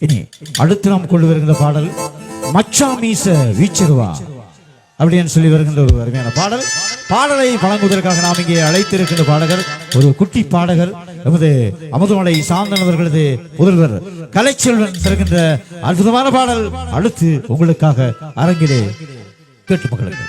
இனி அடுத்து நாம் கொண்டு வருகின்ற பாடல் மச்சா மீச வீச்சிருவா அப்படின்னு சொல்லி வருகின்ற ஒரு அருமையான பாடல். பாடலை வழங்குவதற்காக நாம் இங்கே அழைத்திருக்கின்ற பாடகர் ஒரு குட்டி பாடகர் நமது அமுதமலை சாந்தன் அவர்களது முதல்வர் கலைச்செல்வன் தருகின்ற அற்புதமான பாடல் அடுத்து உங்களுக்காக அரங்கிலே கேட்டு மகளுக்கு.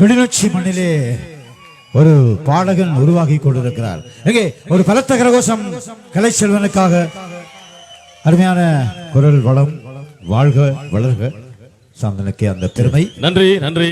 கிளிநொச்சி மண்ணிலே ஒரு பாடகன் உருவாகி கொண்டிருக்கிறார். எங்கே ஒரு பலத்த கரகோஷம் கலை செல்வனுக்காக. அருமையான குரல் வளம், வாழ்க வளர்க. சாந்தனுக்கு அந்த பெருமை. நன்றி நன்றி.